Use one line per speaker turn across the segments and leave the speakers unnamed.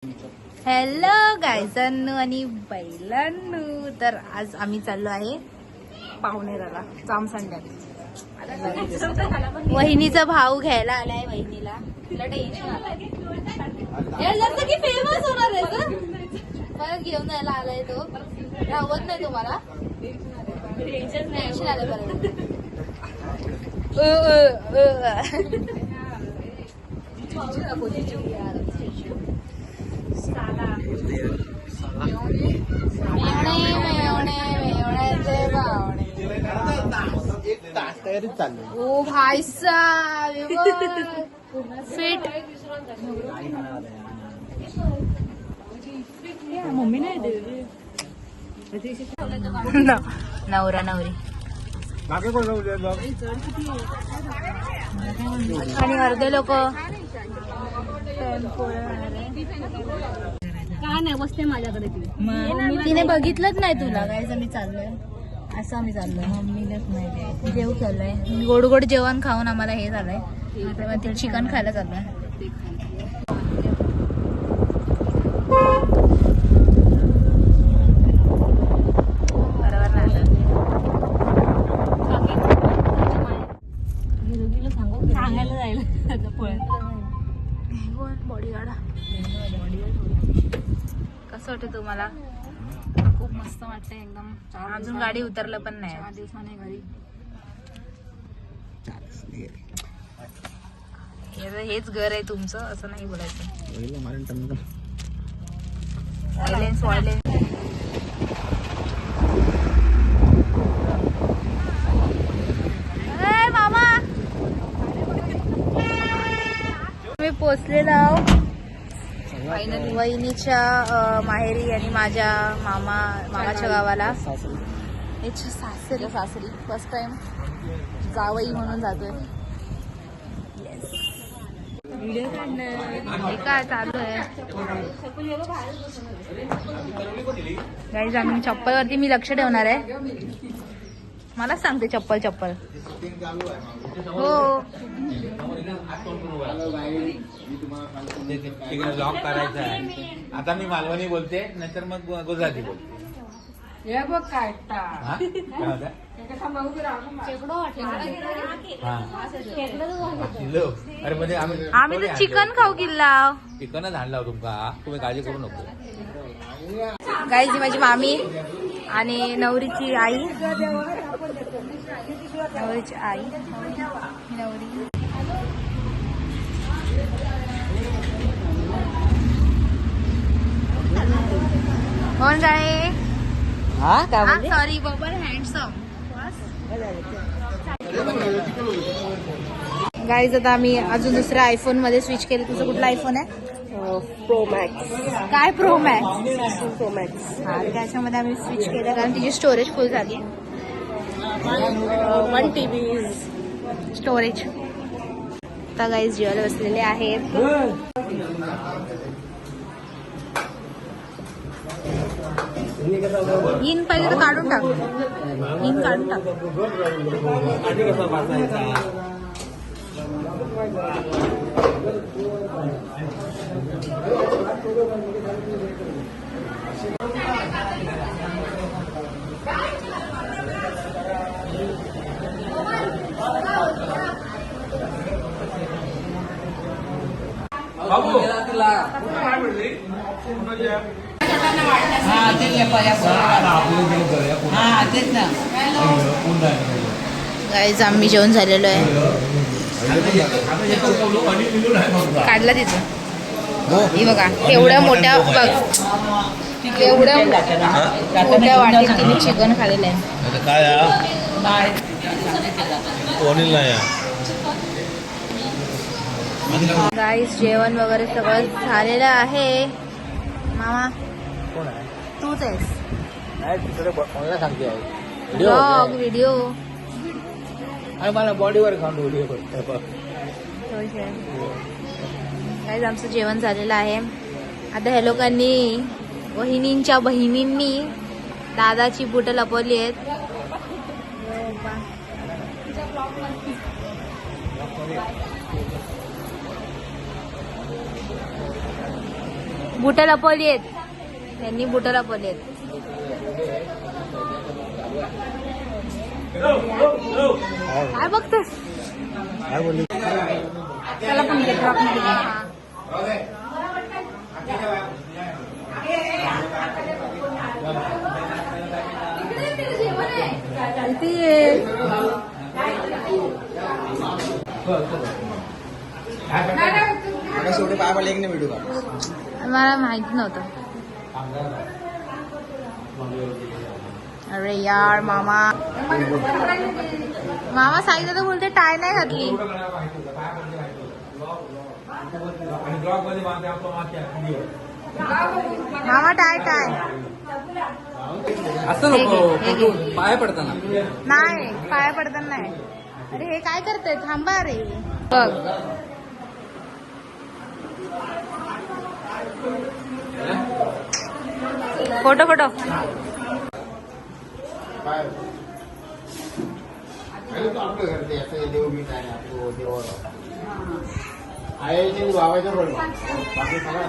Hello गायजांनो आणि बैलांनो, तर आज आम्ही चाललो आहे पावणेराला जामसंड्यात. वहिनीचा भाऊ घ्यायला आलाय वहिनीला. तिला टेन्शन आलाय जसं की फेमस होणार आहे का परत घेऊन जायला आलाय तो. राहत नाही तुम्हाला टेन्शन आलं परत. ओ भाई साहब फिट मम्मी नाही नवरा नवरी आणि अर्धे लोक
काय नाही बसते माझ्याकडे
तिने बघितलंच नाही तुला. काय मी चाललोय असं आम्ही चाललोय मम्मीलाच नाही जेव चाललोय. गोड गोड जेवण खाऊन आम्हाला हे झालंय. तिला चिकन खायला चाललोय. बरोबर ना
सांगायला जायला
बॉडीगार्ड कसं वाटतं तुम्हाला?
खूप मस्त वाटतंय एकदम.
अजून गाडी उतरलं पण नाही.
4 दिवसाने घरी.
हेच घर आहे तुमचं असं नाही बोलायचं. Silence violence. मामा मी पोचलेलो आहोत फायनली वहिनीच्या माहेरी आणि माझ्या मामाच्या गावाला. याच्या सासरी फर्स्ट टाइम जावई म्हणून जातोय.
व्हिडिओ काढणार
काय चालू आहे गाईज. आम्ही चप्पलवरती मी लक्ष ठेवणार आहे. मला सांगते चप्पल हो.
लॉक करायचा आहे. आता मी मालवणी बोलते नाहीतर मग गुजराती बोलते. अरे म्हणजे
आम्ही तर चिकन खाऊ किल्ला.
चिकनच आणला तुमका, तुम्ही काळजी करू नको.
गाईज माझी मामी आणि नवरीची आई. नवरीची आई नवरी कोण जाणे? सॉरी बबर हँडसम. गाईज आता आम्ही अजून दुसऱ्या आयफोन मध्ये स्विच केलं. तुझं कुठला आयफोन आहे?
Pro max.
काय प्रो मॅक्स?
Pro max.
हा त्याच्यामध्ये आम्ही स्विच केलं कारण तिची स्टोरेज फुल झाली.
1 TB
स्टोरेज. आता गाईज जेवायला बसलेले आहेत. इन पाहिजे तर काढून टाक. इन काढून टाक. गाईज आम्ही जेवण झालेलो आहे. काढला तिथं. ही बघा एवढ्या मोठ्या एवढ्या मोठ्या वाटीत तिने चिकन खाल्लेलं आहे. गाईज जेवण वगैरे सगळं झालेलं आहे. मामा तूच आहेस. ब्लॉग व्हिडिओ
मला बॉडीवर खाऊन व्हिडिओ करतो.
गाईज आमचं जेवण झालेलं आहे. आता ह्या लोकांनी वहिनींच्या बहिणींनी दादाची बुटं लपवली आहेत. बुटं लपवली आहेत त्यांनी, बुटं लपवली आहेत. काय बघतेस? त्याला पण घे, ड्रॉप मध्ये घे.
शेवटी पाय पडले की नाही व्हिडिओ का?
मला माहित नव्हतं. अरे यार मामा सांगितलं तर बोलते टाय नाही घातली. मामा टाय
असं नको पाय पडताना.
नाही, पाया पडताना नाही. अरे हे काय करताय? थांबा रे. बघ फोटो फोटो.
आपलं घर ते असं देव मी काय आपलं देवाला आहे बाबाच्या पण बाकी सगळं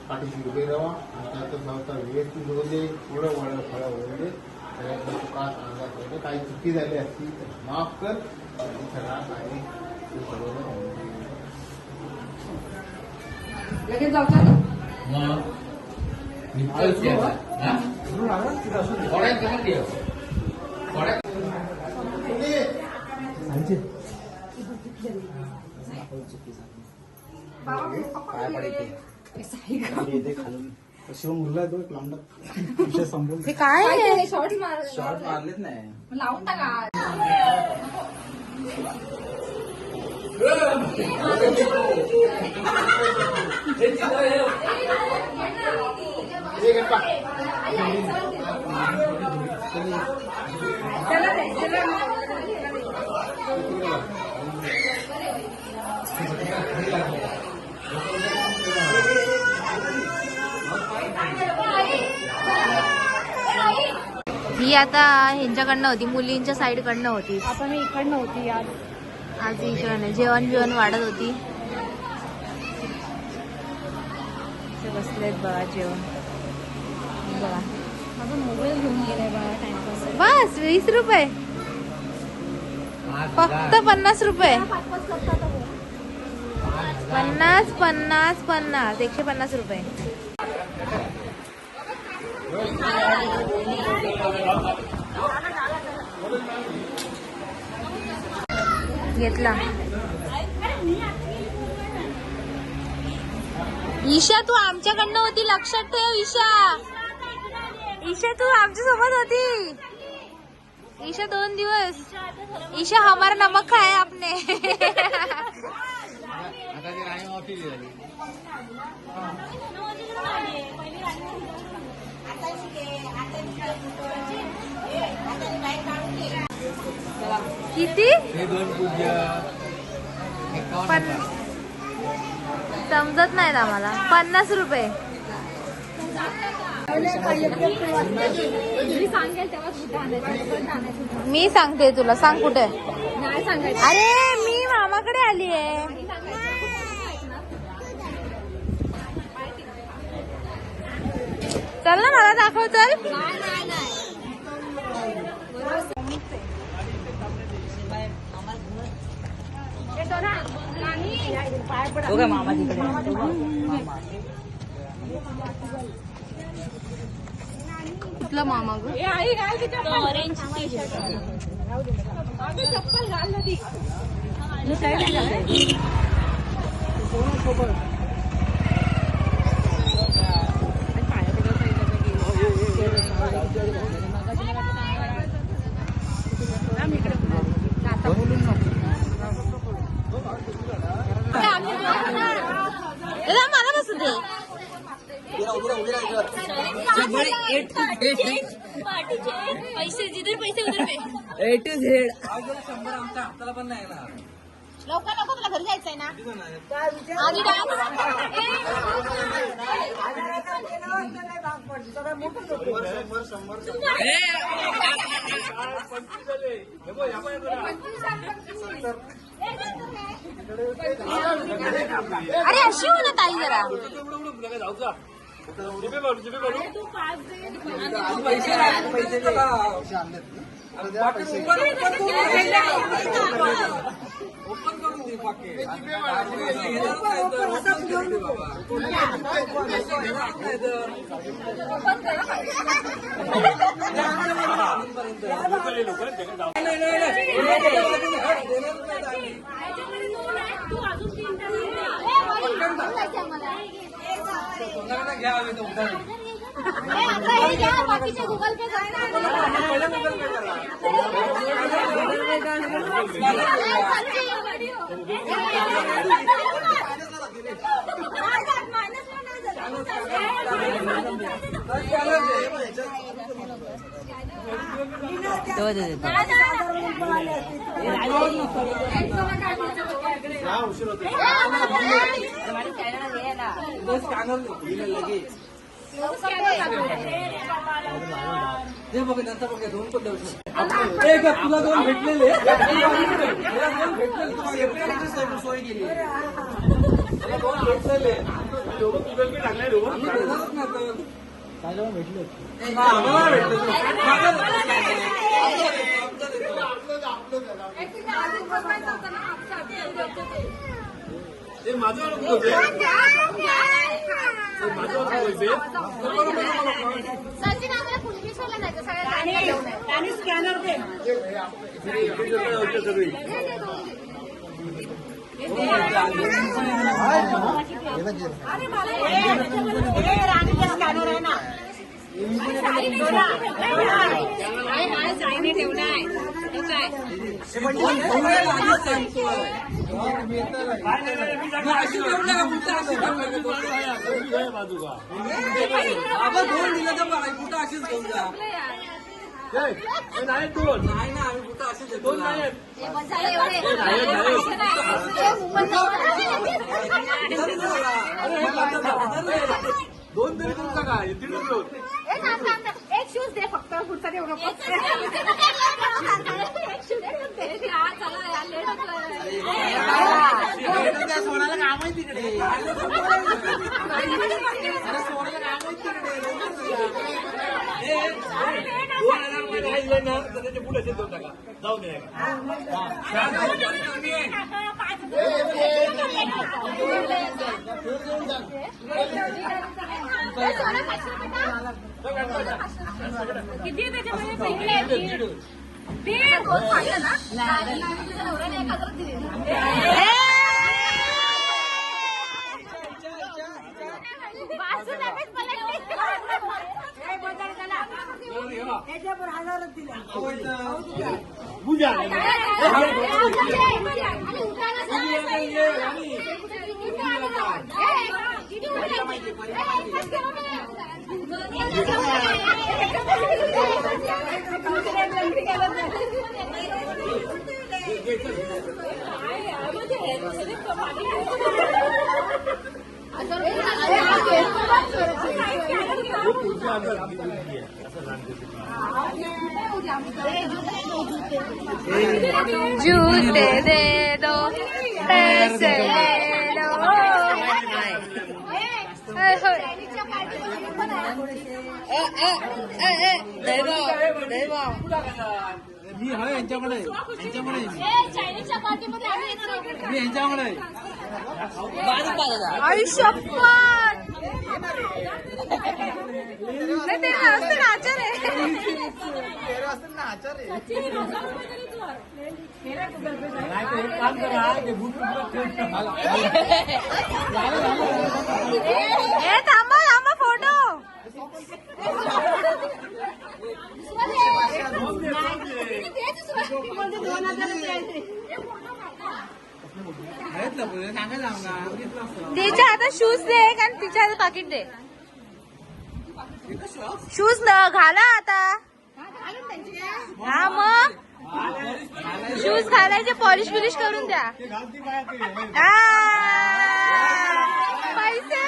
पाठीशी उभे राहा आणि त्याचं संस्था व्यवस्थित होऊ दे. पुढं वळलं फळं होऊ दे. सगळ्यांना चुका सांगा. काही चुकी झाली असती तर माफ कर. सगळा काही
लगेच जाऊ का?
पाय पडायचे खालून शिव मुलगा तो एक लांब विषय संपवून
हे काय आहे?
शॉर्ट मार,
शॉर्ट मारलेच नाही.
लावून टाका.
ही आता ह्यांच्याकडनं होती, मुलींच्या साईड कडनं होती.
आपण इकडनं होती आज.
आज इकडनं जेवण बिवण वाढत होती. ते बसलेत बघा जेवण. बघा
माझा मोबाईल घेऊन गेलाय बाळा टाइमपास.
बस 20 रुपये, फक्त 50 रुपये. 50 50 50 150 रुपये. घेतला. ईशा तू आमच्याकडनं होती, लक्षात ठेव. ईशा तू आमच्या सोबत होती. ईशा 2 दिवस. ईशा हमारा नमक खाया आपने. किती? समजत नाहीत आम्हाला. 50 रुपये. मी सांगते तुला, सांग कुठे.
नाही सांगायचं.
अरे मी मामाकडे आली आहे. चल ना, मला दाखव. चल.
मामा तिकडे. कुठला मामा ग? Orange T shirt. चप्पल घाल ना ती.
मला बसू दे.
पैसे जिधर पैसे उधर पे.
A to Z. 100 आमचा हप्ताला पण नाही ना.
लवकर नको तुला घरी जायचंय ना आधी डान्स अरे अशी हो ना ताई जरा बाकीचे गुगल पे
तुला दोन भेटलेले सोय केली दोन भेटलेले भेटले माझं सचिन आम्हाला कुलगेश्वरला जायचं सगळ्या आणि स्कॅनर दे राणीचा स्कॅनर आहे ना साईने ठेवलाय दोन दिलं तर कुठं अशीच घेऊन जा नाही दोन नाही ना आम्ही कुठं असेच दोन नाही दोन तरी तुमचा काय तीनच दोन एक शूज दे फक्त पुढचा देऊ नको सोनाला काम आहे तिकडे सोनाला काम आहे तिकडे 2000 राहिले ना तर त्याच्या पुढे देऊन टाका जाऊ दे किती त्याच्यामध्ये जूस दे दो पैसे दे दो मी आहे यांच्याकडे चायनीजच्या पार्टीमध्ये मी यांच्याकडे काम करा थांबा थांबा फोटो तिच्या हातात शूज दे आणि तिच्या हातात पाकिट दे शूज न घाला आता हा मग
शूज घालायचे पॉलिश बिलिश करून द्या. पैसे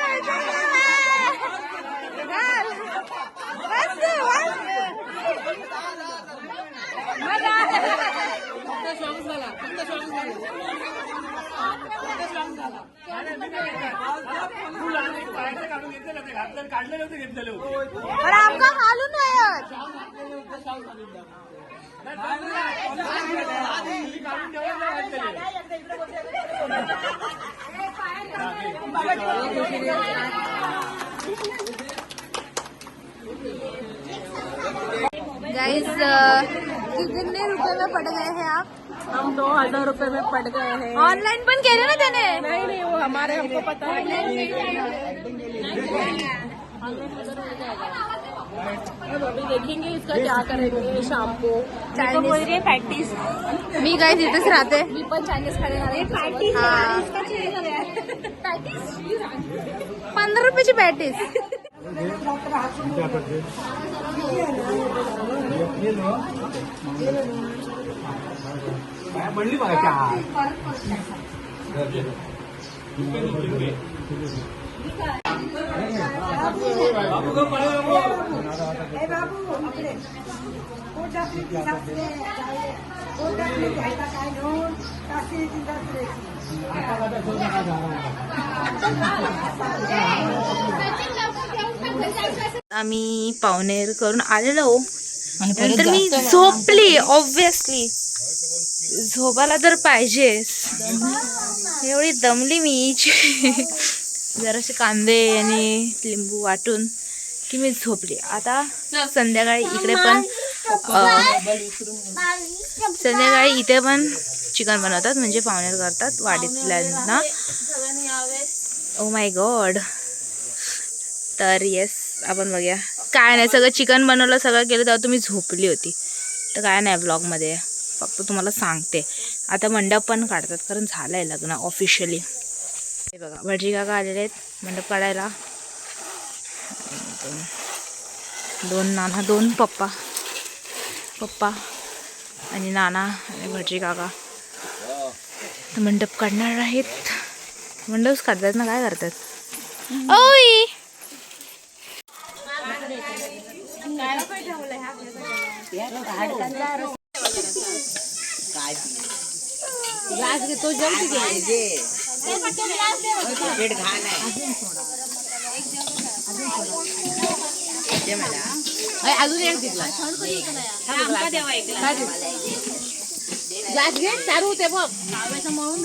काढलेले होते घेतलेले होते
आमका घालून नाही गाइस कितने रुपए में पड़ गए हैं आप?
हम 2000 रुपए में पड़ गए हैं.
ऑनलाइन पण केले ना त्याने.
नहीं वो हमारे हमको पता है. अभी देखेंगे इसका क्या करेंगे शाम को.
Chinese
practice.
मी काय तिथेच राहते.
मी पण चायनीज खाणार.
15 रुपयाची पॅटीस.
म्हणली बघा त्या
आम्ही पावणेर करून आलेलो नंतर मी झोपली. ऑब्विसली झोपायला तर पाहिजेच. एवढी दमली मी. जरासे कांदे आणि लिंबू वाटून की मी झोपली. आता संध्याकाळी इकडे पण संध्याकाळी इथे पण चिकन बनवतात म्हणजे पावणेर करतात वाडीतल्यांना. Oh my God. तर येस आपण बघूया. काय नाही सगळं चिकन बनवलं सगळं केलं तेव्हा तुम्ही झोपली होती. तर काय नाही ब्लॉगमध्ये फक्त तुम्हाला सांगते. आता मंडप पण काढतात कारण झालं आहे लग्न ऑफिशियली. हे बघा भटजी काका आलेले आहेत मंडप काढायला. 2 नाना 2 पप्पा आणि नाना आणि भटजी काका मंडप काढणार आहेत. मंडपच काढतात ना काय करतात. ओय
ग्लास घेतो जल्दी घे. अजून एक ग्लास घे. चारू होते बघ म्हणून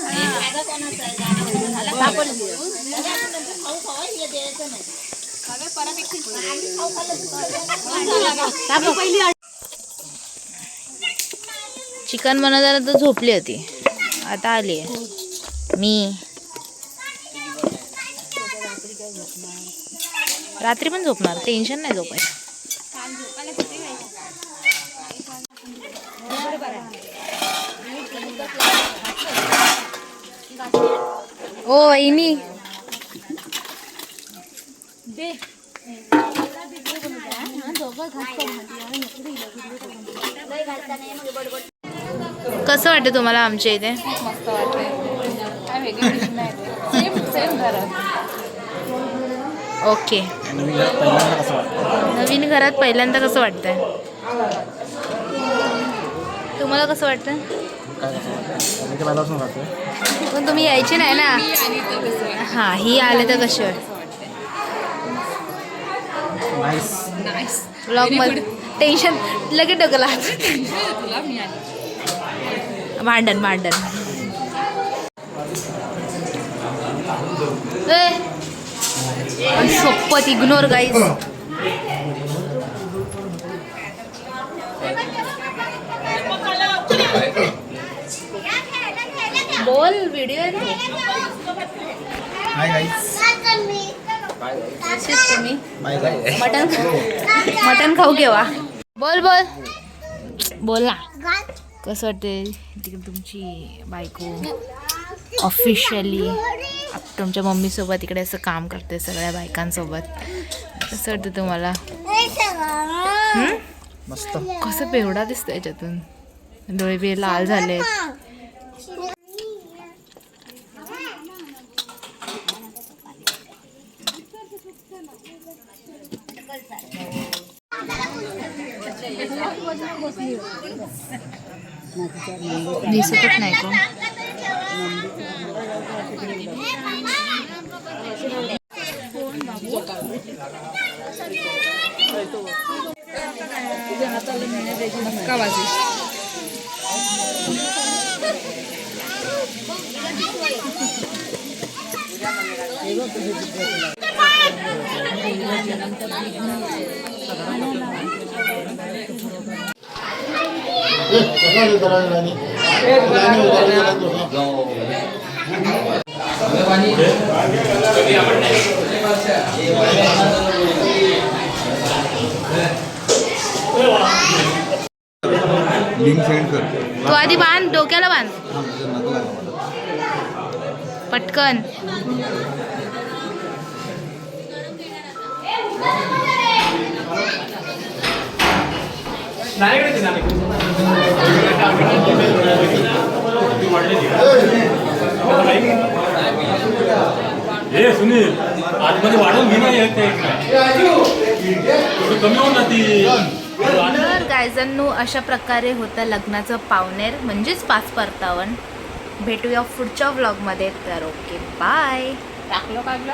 चिकन बनवताना तर झोपली होती. आता आली आहे मी. रात्री पण झोपणार. टेन्शन नाही झोपायचं. ओ वहिनी दे. कसं वाटतं तुम्हाला आमच्या इथे?
मस्त वाटतंय. काय वेगळी डिश नाही. सेम घरात.
ओके. नवीन घरात पहिल्यांदा कसं वाटतंय? तुम्हाला कसं वाटतं? पण तुम्ही यायचे नाही ना. हां ही आले तर कसे ब्लॉग मध्ये टेन्शन लगेच डोकला. भांडण सोपत इग्नोर गाईज. बोल व्हिडिओ तुम्ही मटन खाऊ केव्हा? बोल ना. कसं वाटते तिकडे तुमची बायको ऑफिशियली तुमच्या मम्मीसोबत इकडे असं काम करते सगळ्या बायकांसोबत? कसं वाटतं तुम्हाला?
मस्त.
कसं पेवडा दिसतं याच्यातून. डोळे बी लाल झाले. दिसतच नाही का?
लिंक सेंड कर.
तू आधी बांध, डोक्याला बांध पटकन.
हे सुनील आतमध्ये वाढवून घे ना येते कमी होऊन जाती.
तर गायजांनो अशा प्रकारे होतं लग्नाचं पावणेर म्हणजेच 5 परतावण. भेटूया पुढच्या व्लॉगमध्ये. तर ओके बाय.
टाकलं काढलं